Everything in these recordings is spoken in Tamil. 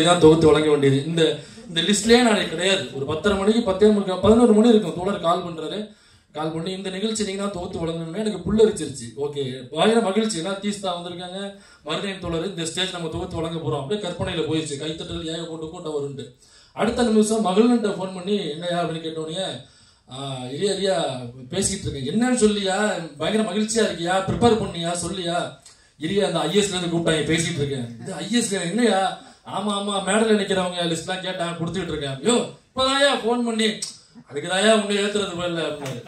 தான் தொகுத்து வழங்க வேண்டியது. இந்த லிஸ்ட்லயே நான் கிடையாது. ஒரு 10:30 மணிக்கு 11 மணி இருக்கும். தோழர் கால் பண்றாரு. கால் பண்ணி இந்த நிகழ்ச்சி நீங்க தான் தொகுத்து வழங்கணும்னு எனக்கு புல்லரிச்சிருச்சு. ஓகே, பயங்கர மகிழ்ச்சி. ஏன்னா தீஸ்தா வந்திருக்காங்க, மருதையின் தோழர், இந்த ஸ்டேஜ் நம்ம தொகுத்து வழங்க போறோம். அப்படியே கற்பனையில போயிடுச்சு. கைத்தட்டல் ஏக போட்டு கூட்டம் வருண்டு. அடுத்த நிமிஷம் மகள்கிட்ட போன் பண்ணி என்னையா அப்படின்னு கேட்டோன்னே, இல்லையா பேசிட்டு இருக்கேன். என்னன்னு சொல்லியா, பயங்கர மகிழ்ச்சியா இருக்கியா, ப்ரிப்பேர் பண்ணியா, சொல்லியா. இல்லையா அந்த ஐஎஸ்ல இருந்து கூப்பிட்டாங்க, பேசிட்டு இருக்கேன். இந்த ஐஎஸ்ல என்னையா, ஆமா மேடல நிக்கிறவங்க லிஸ்ட் எல்லாம் கேட்டாங்க, கொடுத்துட்டு இருக்கேன். ஐயோ இப்பதாயா போன் பண்ணி அதுக்குதாயா உன்னை ஏத்துறது போயில அப்படின்னு.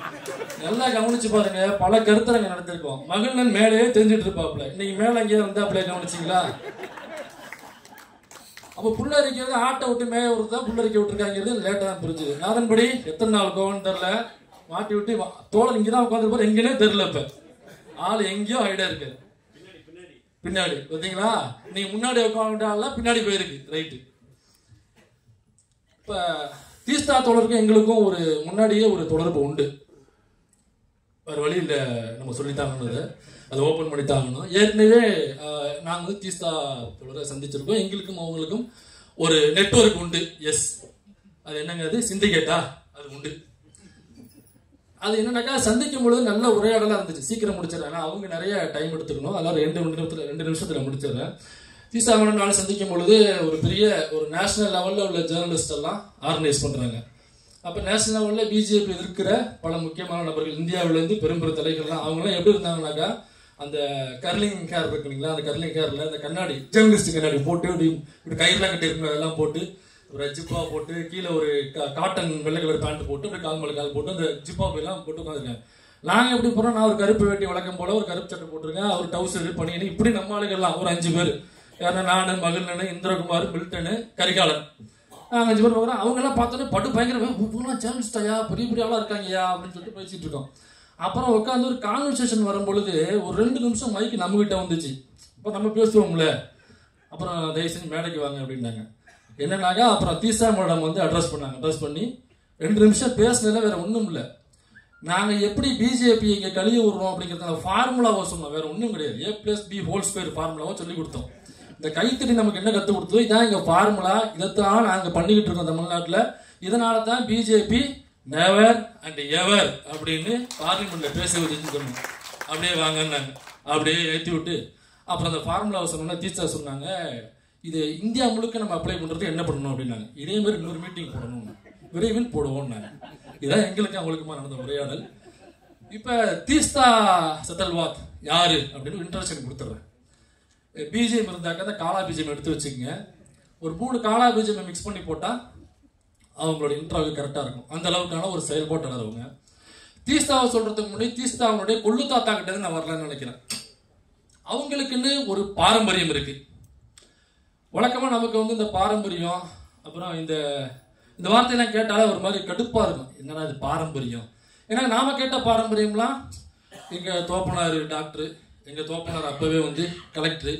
நல்லா கவனிச்சு பாருங்க, பல கருத்தரங்க நடத்திருக்கோம். மகன் மேலேயே தெரிஞ்சுட்டு இருப்பாப்ல. இன்னைக்கு மேல அங்கேயே வந்தாப்ல, கவனிச்சிங்களா? அப்ப புள்ளரிக்கிறது ஆட்டை விட்டு மேய விட்டுதா புள்ளரிக்க விட்டுருக்காங்கிறது லேட்டா தான் புரிஞ்சுது. அதன்படி எத்தனை நாள் கோவன்னு தெரியல, மாட்டி விட்டு தோழர் இங்கதான் உட்காந்துருப்பாரு, எங்கேனே தெரியல. இப்ப ஆள் எங்கேயோ ஹைடா இருக்கு பின்னாடி. பார்த்தீங்களா, நீங்க முன்னாடி உட்காந்துட்டால பின்னாடி போயிருக்கு. ரைட்டு. இப்ப தீஸ்தா தோழருக்கும் எங்களுக்கும் ஒரு முன்னாடியே ஒரு தொடர்பு உண்டு. வேறு வழி இல்லை, நம்ம சொல்லித்தாங்கன்னு அதை ஓப்பன் பண்ணித்தாங்கணும். ஏற்கனவே நாங்கள் வந்து தீஸ்தா தோழரை சந்திச்சிருக்கோம். எங்களுக்கும் அவங்களுக்கும் ஒரு நெட்வொர்க் உண்டு. எஸ், அது என்னங்க, அது சிண்டிகேட்டா, அது உண்டு. அது என்னன்னாக்கா சந்திக்கும் பொழுது நல்ல உரையாடலாம் இருந்துச்சு. சீக்கிரம் முடிச்சிடறேன், ஏன்னா அவங்க நிறைய டைம் எடுத்துக்கணும். அதனால 2 நிமிஷத்துல முடிச்சிடறேன். தீஸ்தாவோட நாளை சந்திக்கும் பொழுது ஒரு பெரிய ஒரு நேஷனல் லெவலில் உள்ள ஜேர்னலிஸ்ட் எல்லாம் ஆர்கனைஸ் பண்றாங்க. அப்போ நேஷனல் லெவலில் பிஜேபி இருக்கிற பல முக்கியமான நபர்கள், இந்தியாவிலேருந்து பெரும் தலைகள்லாம், அவங்களாம் எப்படி இருந்தாங்கன்னாக்கா, அந்த கர்லிங் ஹேர் இருக்கு இல்லைங்களா, அந்த கர்லிங் ஹேர்ல அந்த கண்ணாடி, ஜேர்னலிஸ்ட் கண்ணாடி போட்டு இப்படி கயிறுலாம் கட்டி இருக்கணும், அதெல்லாம் போட்டு ஒரு ஜிப்பா போட்டு கீழே ஒரு காட்டன் வெள்ளை கலர் பேண்ட் போட்டு அப்படி கால் மேல கால் போட்டு அந்த ஜிப்பா எல்லாம் போட்டு உட்காந்துருக்கேன். நாங்கள் எப்படி போறோம், நான் ஒரு கருப்பு வேட்டி வழக்கம் போல ஒரு கருப்பு சட்டை போட்டிருக்கேன், அவர் டவுசர் பண்ணி இப்படி நம்ம ஆளுகள்லாம் ஒரு 5 பேர், யாருன்னா நானு, மகிழ்னு, இந்திரகுமார், மில்டனு, கரிகாலன், 5 பேர் பார்க்குறோம். அவங்க எல்லாம் பார்த்தோன்னே பட்டு பயங்கர ஜேர்னலிஸ்டாயா, பெரிய பெரிய ஆளா இருக்காங்கயா அப்படின்னு சொல்லிட்டு பேசிட்டு இருக்கோம். அப்புறம் உட்காந்து ஒரு கான்வர்சேஷன் வரும்பொழுது ஒரு 2 நிமிஷம் மைக்கு நம்ம கிட்ட வந்துச்சு. இப்போ நம்ம பேசுவோம்ல, அப்புறம் தயவு செஞ்சு மேடைக்கு வாங்க அப்படின்னாங்க. என்னன்னாக்கா அப்புறம் தீஸ்தா மேடம் வந்து அட்ரஸ் பண்ணாங்க. அட்ரஸ் பண்ணி 2 நிமிஷம் பேசுனதுல வேற ஒன்றும் இல்லை. நாங்கள் எப்படி பிஜேபி இங்கே கழுவி விடுறோம் அப்படிங்கிறத ஃபார்முலாவை சொன்னோம், வேற ஒன்றும் கிடையாது. A+B² ஃபார்முலாவை சொல்லி கொடுத்தோம். இந்த கைத்தறி நமக்கு என்ன கற்றுக் கொடுத்தோம், இதான் எங்கள் ஃபார்முலா, இதைத்தான் நாங்கள் பண்ணிக்கிட்டு இருக்கோம் தமிழ்நாட்டில். இதனால தான் பிஜேபி நெவர் அண்ட் எவர் அப்படின்னு பார்லிமெண்ட்ல பேச வச்சுக்கணும். அப்படியே வாங்கினாங்க, அப்படியே ஏற்றி விட்டு அப்புறம் அந்த ஃபார்முலாவை சொன்னோன்னா தீஸ்தா சொன்னாங்க, இது இந்தியா முழுக்க நம்ம அப்ளை பண்றது என்ன பண்ணணும் அப்படின்னாங்க. இதே மாதிரி இன்னொரு மீட்டிங் போடணும், விரைவில் போடுவோம். இதான் எங்களுக்கு அவங்களுக்குமா நடந்த உரையாடல். இப்ப தீஸ்தா செத்தல்வாத் யாரு அப்படின்னு இன்ட்ரடக்ஷன் கொடுத்துட்றேன். பிஜேபி இருந்தாக்க அந்த காலா பிஜேபி எடுத்து வச்சுக்கோங்க. ஒரு 3 காலா பிஜேபி மிக்ஸ் பண்ணி போட்டா அவங்களோட இன்ட்ராவுக்கு கரெக்டா இருக்கும். அந்த அளவுக்கான ஒரு செயல்பாட்டாளர் அவங்க. தீஸ்தாவை சொல்றதுக்கு முன்னாடி தீஸ்தாவுடைய கொள்ளு தாத்தா கிட்ட நான் வரலான்னு நினைக்கிறேன். அவங்களுக்குன்னு ஒரு பாரம்பரியம் இருக்கு. வழக்கமா நமக்கு வந்து இந்த பாரம்பரியம், அப்புறம் இந்த வார்த்தையெல்லாம் கேட்டாலே ஒரு மாதிரி கடுப்பா இருக்கும். என்னடா இது பாரம்பரியம்? ஏன்னா நாம கேட்ட பாரம்பரியம்லாம் எங்க தோப்பனார் டாக்டர், எங்க தோப்பனார் அப்பவே வந்து கலெக்டர்,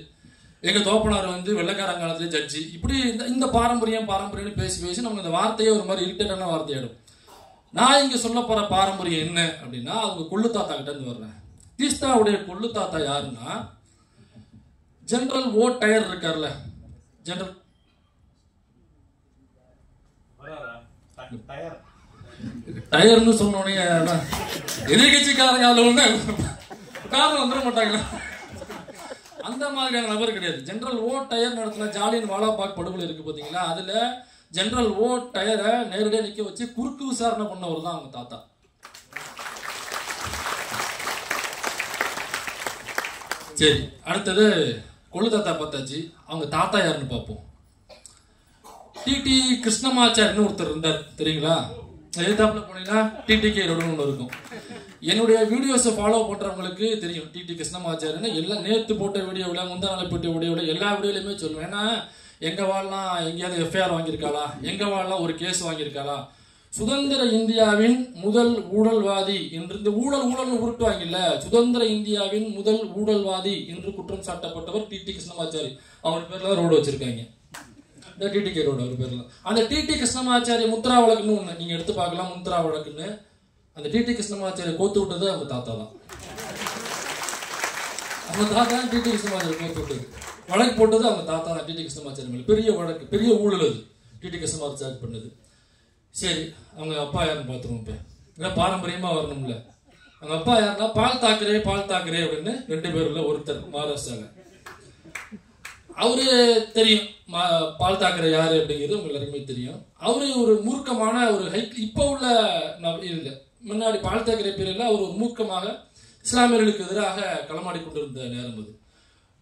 எங்க தோப்பனார் வந்து வெள்ளைக்காரங்காலத்துல ஜட்ஜி, இப்படி இந்த பாரம்பரியம்னு பேசி நமக்கு இந்த வார்த்தையே ஒரு மாதிரி இரிட்டேட்டான வார்த்தையாடும். நான் இங்க சொல்ல போற பாரம்பரியம் என்ன அப்படின்னா, அவங்க கொள்ளு தாத்தா கிட்ட இருந்து வர்றேன். தீஸ்தாவுடைய கொள்ளு தாத்தா யாருன்னா, ஜெனரல் ஓ டயர் இருக்கார்ல, ஜெனரல் டயர்னு சொன்னோடனே எதிர்கட்சிக்காரங்க அதுல ஒண்ணு காரணம் வந்துட மாட்டாங்களா, அந்த மாதிரியான நபர் கிடையாது. ஜெனரல் ஓ டயர் நடத்தின ஜாலியன் வாலாபாக் படுகொலை இருக்கு பாத்தீங்களா, அதுல ஜெனரல் ஓ டயரை நேரடியாக நிக்க வச்சு குறுக்கு விசாரணை பண்ணவர் தான் அவங்க தாத்தா. சரி, அடுத்தது கொள்ளு தாத்தா பார்த்தாச்சு. அவங்க தாத்தா யாருன்னு பார்ப்போம். டிடி கிருஷ்ணமாச்சாரின்னு ஒருத்தர் இருந்தார், தெரியுங்களா? எழுத்தாப்புல போனீங்கன்னா டிடிகே ரோடுன்னு ஒன்று இருக்கும். என்னுடைய வீடியோஸை ஃபாலோ பண்றவங்களுக்கு தெரியும் டிடி கிருஷ்ணமாச்சாரின்னு. எல்லாம் நேற்று போட்ட வீடியோவில், முந்தா நாள் போட்ட வீடியோவில், எல்லா வீடியோலையுமே சொல்லுவேன். ஏன்னா எங்க வாழ்லாம் எங்கேயாவது எஃப்ஐஆர் வாங்கியிருக்காளா, எங்க வாழ்லாம் ஒரு கேஸ் வாங்கியிருக்காளா, சுதந்திர இந்தியாவின் முதல் ஊழல்வாதி என்று, இந்த ஊழல் உருட்டுவாங்கல்ல, சுதந்திர இந்தியாவின் முதல் ஊழல்வாதி என்று குற்றம் சாட்டப்பட்டவர் டிடி கிருஷ்ணமாச்சாரி. அவர் பேர்ல ரோடு வச்சிருக்காங்க, இந்த டிடிகே ரோடு அவர் பேர்ல. அந்த டிடி கிருஷ்ணமாச்சாரி முத்ரா வழக்குன்னு ஒண்ணு நீங்க எடுத்து பார்க்கலாம், முத்ரா வழக்குன்னு. அந்த டிடி கிருஷ்ணமாச்சாரி கோத்து விட்டது அவங்க தாத்தா தான். அவங்க தாத்தா டிடி கிருஷ்ணமாச்சாரி கோத்து விட்டது. வழக்கு போட்டது அவங்க தாத்தா தான், டிடி கிருஷ்ணமாச்சாரி மேலே. பெரிய வழக்கு, பெரிய ஊழல் அது, டிடி கிருஷ்ணமாச்சாரி பண்ணது. சரி, அவங்க அப்பா யாருன்னு பார்த்துருவோம். இப்போ ஏன்னா பாரம்பரியமாக வரணும்ல. அவங்க அப்பா யாருன்னா பால் தாக்கரே அப்படின்னு 2 பேர்ல ஒருத்தர் மகாராஷ்டிராவில். அவரு தெரியும், பால் தாக்கரே யாரு அப்படிங்கிறது உங்க எல்லாருக்குமே தெரியும். அவரு ஒரு மூர்க்கமான ஒரு இப்போ உள்ள இல்லை, முன்னாடி பால் தாக்கரே பேரில் அவர் ஒரு மூர்க்கமாக இஸ்லாமியர்களுக்கு எதிராக களமாடி கொண்டிருந்த நேரம் அது.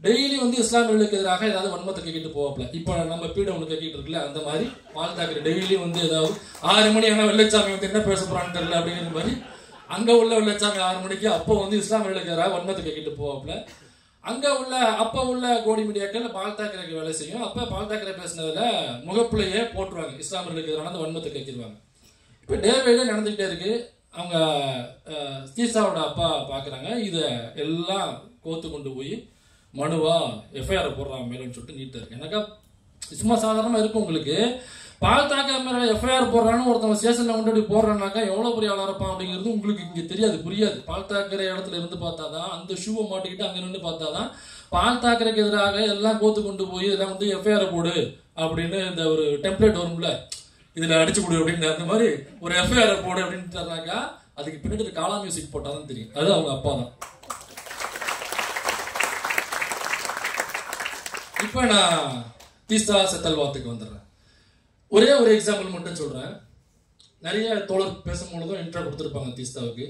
டெய்லி இஸ்லாமியர்களுக்கு எதிராக ஏதாவது வன்மத்தை கேட்டு போவாப்ல. இப்போ நம்ம பீட ஒன்று கேட்டு இருக்குல்ல, அந்த மாதிரி பால் தாக்கரே டெய்லி ஏதாவது 6 மணி ஆனால் வெள்ளச்சாமி என்ன பேச போறான்னு தெரியல அப்படிங்கிற மாதிரி அங்க உள்ள வெள்ளச்சாமி 6 மணிக்கு அப்போ இஸ்லாமியர்களுக்கு எதிராக வன்மத்தை கேட்டு போவாப்ல. அங்க உள்ள அப்ப உள்ள கோடி மீடியாக்கள் பால் தாக்கரேக்கு வேலை செய்யும். அப்ப பால் தாக்கரே பேசினதுல முகப்பிலேயே போட்டுருவாங்க, இஸ்லாமியர்களுக்கு எதிரான வன்மத்தை கேட்கிடுவாங்க. இப்ப டேவிடே நடந்துகிட்டே இருக்கு. அவங்க தீசாவோட அப்பா பாக்குறாங்க, இத எல்லாம் கோத்து கொண்டு போய் மனுவா எஃப்ஐஆர் போடுறாங்க மேலன்னு சொல்லிட்டு நீட்டா இருக்கு. எனக்கா சும்மா சாதாரணமா இருக்கும் உங்களுக்கு. பால் தாக்கரே மேல எஃப்ஐஆர் போடுறான்னு ஒருத்தவங்க ஸ்டேஷன்ல கொண்டு போடுறான்னாக்கா எவ்வளவு பெரிய ஆளா இருப்பான் அப்படிங்கிறது உங்களுக்கு இங்க தெரியாது, புரியாது. பால் தாக்கரே இடத்துல இருந்து பார்த்தாதான், அந்த ஷூவை மாட்டிக்கிட்டு அங்க நின்று பார்த்தாதான் பால் தாக்கரேக்கு எதிராக எல்லாம் கோத்து கொண்டு போய் இதெல்லாம் எஃப்ஐஆர் போடு அப்படின்னு இந்த ஒரு டெம்ப்ளேட் வரும்ல, இதுல அடிச்சு கொடு அப்படின்னு, அந்த மாதிரி ஒரு எஃப்ஐஆர் போடு அப்படின்ட்டாக்கா அதுக்கு பின்னாடி காலா மியூசிக் போட்டாதான் தெரியும். அது அவங்க அப்பா தான். இப்ப நான் தீஸ்தா செத்தல்வாத்துக்கு வந்துடுறேன். ஒரே ஒரு எக்ஸாம்பிள் மட்டும் சொல்றேன். நிறைய தோழர் பேசும்பொழுதும் இன்ட்ரோ கொடுத்துருப்பாங்க தீஸ்தாவுக்கு.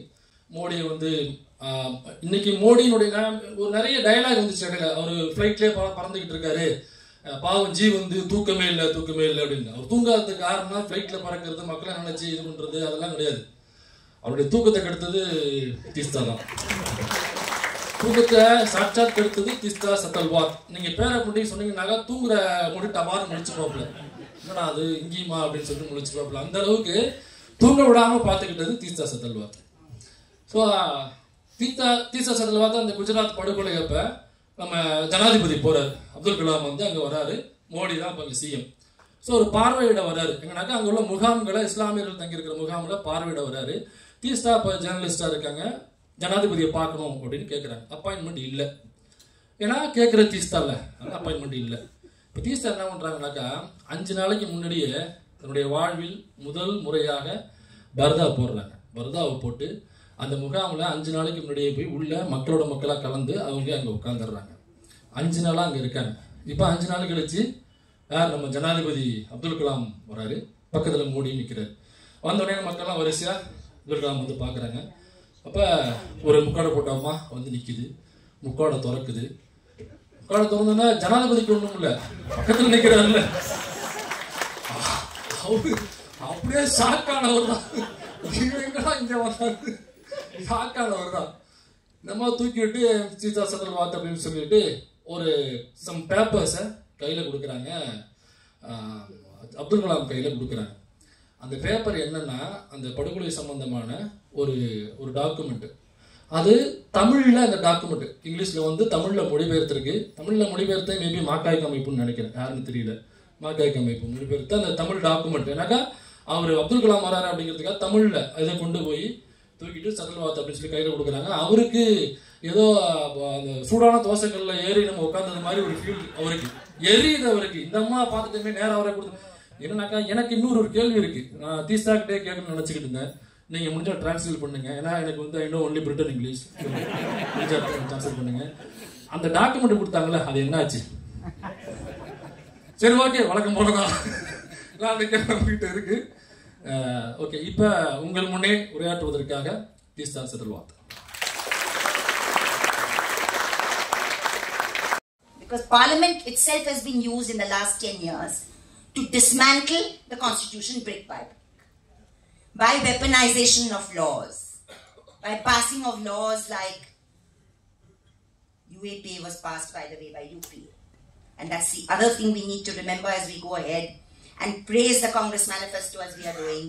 மோடி இன்னைக்கு மோடியினுடைய ஒரு நிறைய டயலாக் வந்துச்சு இடையில. அவர் ஃபிளைட்லேயே பறந்துகிட்டு இருக்காரு, பாவம் ஜி தூக்கமே இல்லை அப்படின்னு. அவர் தூங்காததுக்கு காரணம் ஃபிளைட்ல பறக்கிறது, மக்களை நினைச்சு இது பண்றது அதெல்லாம் கிடையாது. அவருடைய தூக்கத்தை கெடுத்தது தீஸ்தா தான். தூக்கத்தை சாட்சாத் கெடுத்தது தீஸ்தா செத்தல்வாத். நீங்க பேரை கொண்டு சொன்னீங்கன்னாக்கா தூங்குற முடி டமாரம் முடிச்சு பார்ப்பல, என்னடா அது இங்கேயுமா அப்படின்னு சொல்லிட்டு முடிச்சு பார்ப்பல. அந்த அளவுக்கு தூங்க விடாம பார்த்துக்கிட்டது தீஸ்தா செத்தல்வாத். ஸோ தீஸ்தா செத்தல்வாத் அந்த குஜராத் படுகொலை அப்ப நம்ம ஜனாதிபதி போறாரு, அப்துல் கலாம் அங்க வராரு, மோடி தான் அப்ப அங்க சிஎம். ஸோ ஒரு பார்வையிட வராரு. எங்கன்னாக்கா அங்க உள்ள முகாம்களை, இஸ்லாமியர்கள் தங்கியிருக்கிற முகாம்களை பார்வையிட வராரு. தீஸ்தா இப்ப ஜேர்னலிஸ்டா இருக்காங்க, ஜனாதிபதியை பார்க்கணும் அப்படின்னு கேட்குறாங்க. அப்பாயின்மெண்ட் இல்லை, ஏன்னா கேட்குற தீஸ்தா இல்லை, அப்பாயின்மெண்ட் இல்லை. இப்போ தீஸ்தா என்ன பண்றாங்கனாக்கா 5 நாளைக்கு முன்னாடியே தன்னுடைய வாழ்வில் முதல் முறையாக பர்தா போடுறாங்க. பர்தாவை போட்டு அந்த முகாமில் 5 நாளைக்கு முன்னாடியே போய் உள்ள மக்களோட மக்களாக கலந்து அவங்க அங்கே உட்காந்துடுறாங்க. 5 நாளாக அங்கே இருக்காங்க. இப்போ 5 நாள் கழிச்சு யார், நம்ம ஜனாதிபதி அப்துல் கலாம் வராரு, பக்கத்தில் மோடி நிற்கிறாரு. வந்தோடனே மக்கள்லாம் வரிசையா அப்துல் கலாம் பார்க்குறாங்க. அப்போ ஒரு முக்காடை போட்டோமா நிற்கிது, முக்காடை திறக்குது. முக்காடை திறந்தோன்னா ஜனாதிபதிக்கு ஒன்றும் இல்லை, பக்கத்தில் நிற்கிறாருல்ல, அவரு அப்படியே ஷாக்கானவர் தான். இங்க வந்தாரு, ஷாக்கானவர் தான். நம்ம தூக்கிவிட்டு தீஸ்தா செத்தல்வாத் அப்படின்னு சொல்லிட்டு ஒரு சம் பேப்பர்ஸை கையில் கொடுக்குறாங்க, அப்துல் கலாம் கையில் கொடுக்குறாங்க. அந்த பேப்பர் என்னன்னா அந்த படுகொலை சம்பந்தமான ஒரு டாக்குமெண்ட். அது தமிழ்ல அந்த டாக்குமெண்ட் இங்கிலீஷ்ல தமிழ்ல மொழிபெயர்த்திருக்கு. தமிழ்ல மொழிபெயர்த்த மேபி மாக்காய்க்கு அமைப்புன்னு நினைக்கிறேன், யாருன்னு தெரியல. மாக்காய்க்கு அமைப்பு மொழிபெயர்த்த அந்த தமிழ் டாக்குமெண்ட். ஏன்னாக்கா அவர் அப்துல் கலாம் வராரு அப்படிங்கிறதுக்காக தமிழ்ல இதை கொண்டு போய் தூக்கிட்டு செத்தல்வாத் அப்படின்னு சொல்லி கையில கொடுக்குறாங்க. அவருக்கு ஏதோ அந்த சூடான தோசைகள்ல ஏறி நம்ம உட்கார்ந்தது மாதிரி ஒரு ஃபீல் அவருக்கு எரியுது. அவருக்கு இந்த அம்மா பார்த்துட்டுமே நேரம் அவரை கொடுத்து என்னன்னாக்கா எனக்கு இன்னொரு கேள்வி இருக்கு. நான் தீஸ்தா கிட்டே கேட்கணும்னு நினைச்சுக்கிட்டு இருந்தேன். நீங்க முடிஞ்சா டிரான்ஸ்லேட் பண்ணுங்க, ஏன்னா எனக்கு இன்னும் ஒன்லி பிரிட்டன் இங்கிலீஷ், முடிஞ்சா டிரான்ஸ்லேட் பண்ணுங்க. அந்த டாக்குமெண்ட் கொடுத்தாங்களே அது என்ன ஆச்சு? சரி ஓகே, வழக்கம் போலதான் கிட்ட இருக்கு. ஓகே, இப்ப உங்கள் முன்னே உரையாற்றுவதற்காக Teesta செத்தல்வாத். Because Parliament itself has been used in the last 10 years to dismantle the Constitution brick by brick, by weaponization of laws, by passing of laws like UAPA was passed, by the way, by UP. And that's the other thing we need to remember as we go ahead and praise the Congress manifesto as we are doing,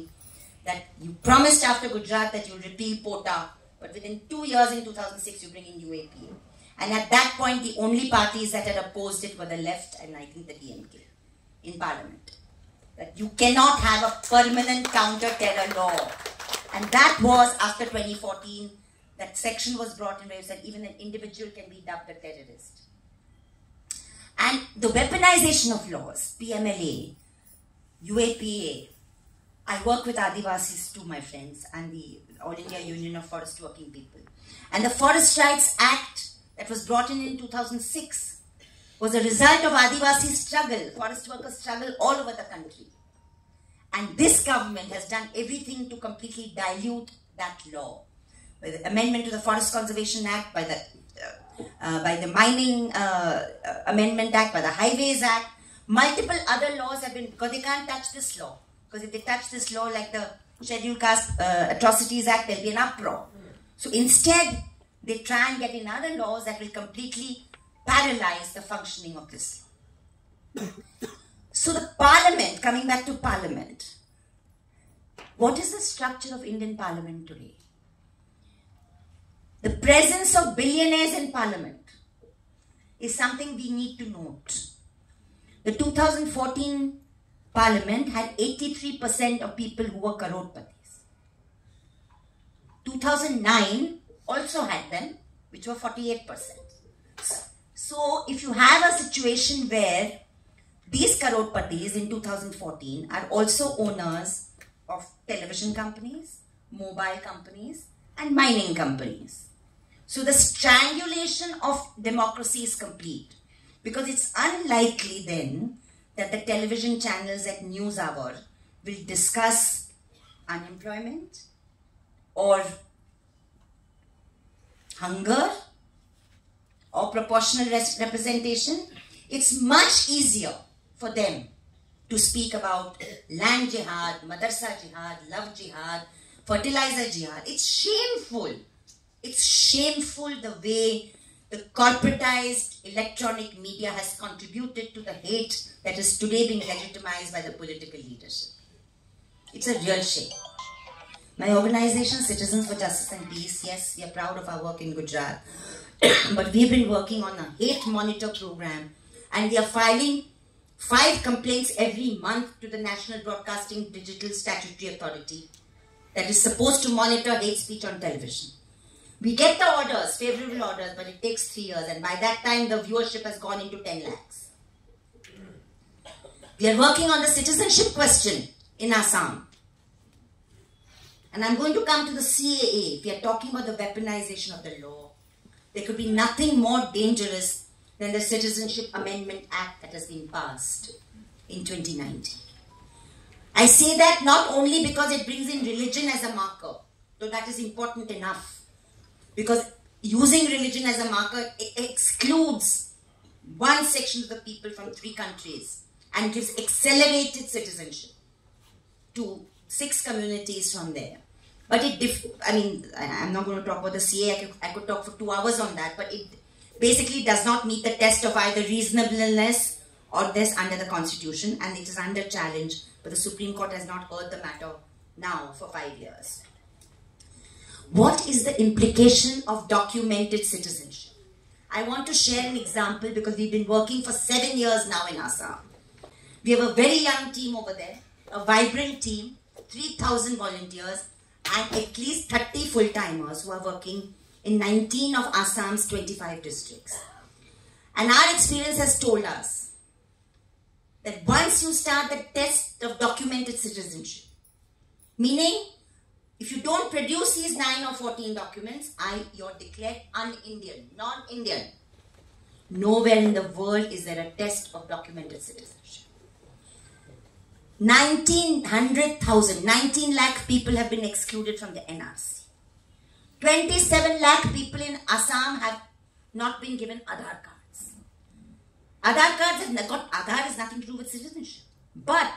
that you promised after Gujarat that you'll repeal POTA, but within 2 years in 2006 you bring in UAPA. And at that point the only parties that had opposed it were the left and I think the DMK in Parliament. That you cannot have a permanent counter-terror law. And that was after 2014, that section was brought in where it said even an individual can be dubbed a terrorist. And the weaponization of laws, PMLA, UAPA, I work with Adivasis too, my friends, and the All India Union of Forest Working People. And the Forest Rights Act that was brought in 2006 was a result of Adivasi struggle, forest workers' struggle all over the country. And this government has done everything to completely dilute that law. By the amendment to the Forest Conservation Act, by the Mining Amendment Act, by the Highways Act, multiple other laws have been, because they can't touch this law. Because if they touch this law like the Scheduled Caste Atrocities Act, there'll be an uproar. So instead, they try and get in other laws that will completely paralyze the functioning of this law. So the Parliament, coming back to Parliament, what is the structure of Indian Parliament today? The presence of billionaires in Parliament is something we need to note. The 2014 Parliament had 83% of people who were crorepati's. 2009 also had them, which were 48%. So if you have a situation where these crorepati's in 2014 are also owners of television companies, mobile companies, and mining companies. So the strangulation of democracy is complete, because it's unlikely then that the television channels at NewsHour will discuss unemployment or hunger or proportional representation. It's much easier for them to speak about land jihad, madrasa jihad, love jihad, fertilizer jihad. It's shameful. It's shameful the way the corporatized electronic media has contributed to the hate that is today being legitimized by the political leadership. It's a real shame. My organization, Citizens for Justice and Peace, yes, we are proud of our work in Gujarat, but we've been working on a hate monitor program, and we are filing 5 complaints every month to the National Broadcasting Digital Statutory Authority that is supposed to monitor hate speech on television. We get the orders, favorable orders, but it takes 3 years, and by that time the viewership has gone into 10 lakhs. We are working on the citizenship question in Assam. And I'm going to come to the CAA. If we are talking about the weaponization of the law, there could be nothing more dangerous than the Citizenship Amendment Act that has been passed in 2019. I say that not only because it brings in religion as a marker, though that is important enough, because using religion as a marker excludes one section of the people from 3 countries and gives accelerated citizenship to 6 communities from there. But I'm not going to talk about the CA. I could talk for 2 hours on that, but it basically does not meet the test of either reasonableness or this under the Constitution, and it is under challenge, but the Supreme Court has not heard the matter now for 5 years. What is the implication of documented citizenship? I want to share an example because we've been working for 7 years now in Assam. We have a very young team over there, a vibrant team, 3,000 volunteers, and at least 30 full-timers who are working in 19 of Assam's 25 districts. And our experience has told us that once you start the test of documented citizenship, meaning if you don't produce these 9 or 14 documents, you're declared un-Indian, non-Indian. Nowhere in the world is there a test of documented citizenship. 19 lakh people have been excluded from the NRC. 27 lakh people in Assam have not been given Aadhaar cards. Aadhaar has nothing to do with citizenship. But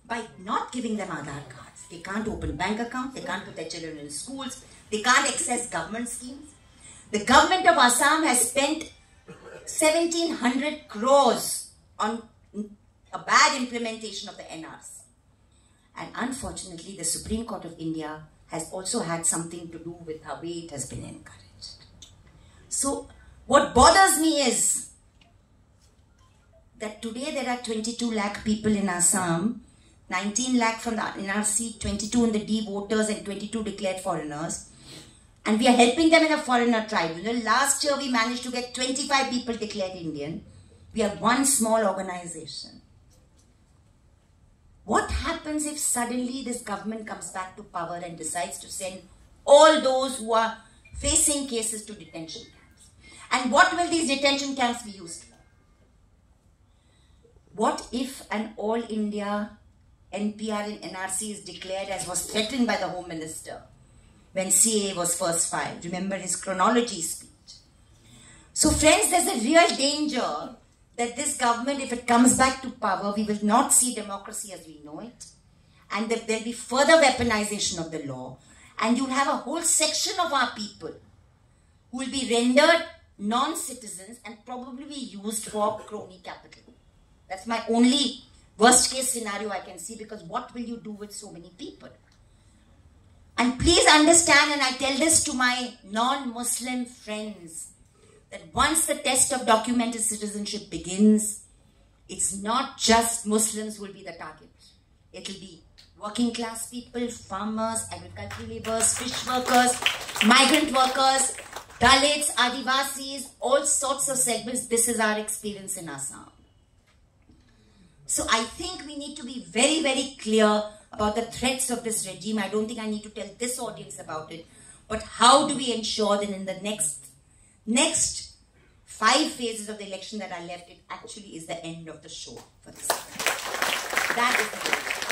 by not giving them Aadhaar cards, they can't open bank accounts, they can't put their children in schools, they can't access government schemes. The government of Assam has spent 1,700 crores on a bad implementation of the NRC. And unfortunately, the Supreme Court of India has also had something to do with the way it has been encouraged. So, what bothers me is that today there are 22 lakh people in Assam, 19 lakh from the NRC, 22 in the D voters and 22 declared foreigners. And we are helping them in a foreigner tribunal. Last year we managed to get 25 people declared Indian We are one small organization. What happens if suddenly this government comes back to power and decides to send all those who are facing cases to detention camps? And what will these detention camps be used for? What if an all India NPR and NRC is declared as was threatened by the Home Minister when CAA was first filed? Remember his chronology speech. So friends, there's a real danger that this government, if it comes back to power, we will not see democracy as we know it. And that there'll be further weaponization of the law. And you'll have a whole section of our people who will be rendered non-citizens and probably be used for crony capital. That's my only worst case scenario I can see, because what will you do with so many people? And please understand, and I tell this to my non-Muslim friends, that once the test of documented citizenship begins, it's not just Muslims who will be the target. It will be working class people, farmers, agricultural laborers, fish workers, migrant workers, Dalits, Adivasis, all sorts of segments. This is our experience in Assam. So I think we need to be very, very clear about the threats of this regime. I don't think I need to tell this audience about it. But how do we ensure that in the next 5 phases of the election that are left, it actually is the end of the show for this. That is the goal.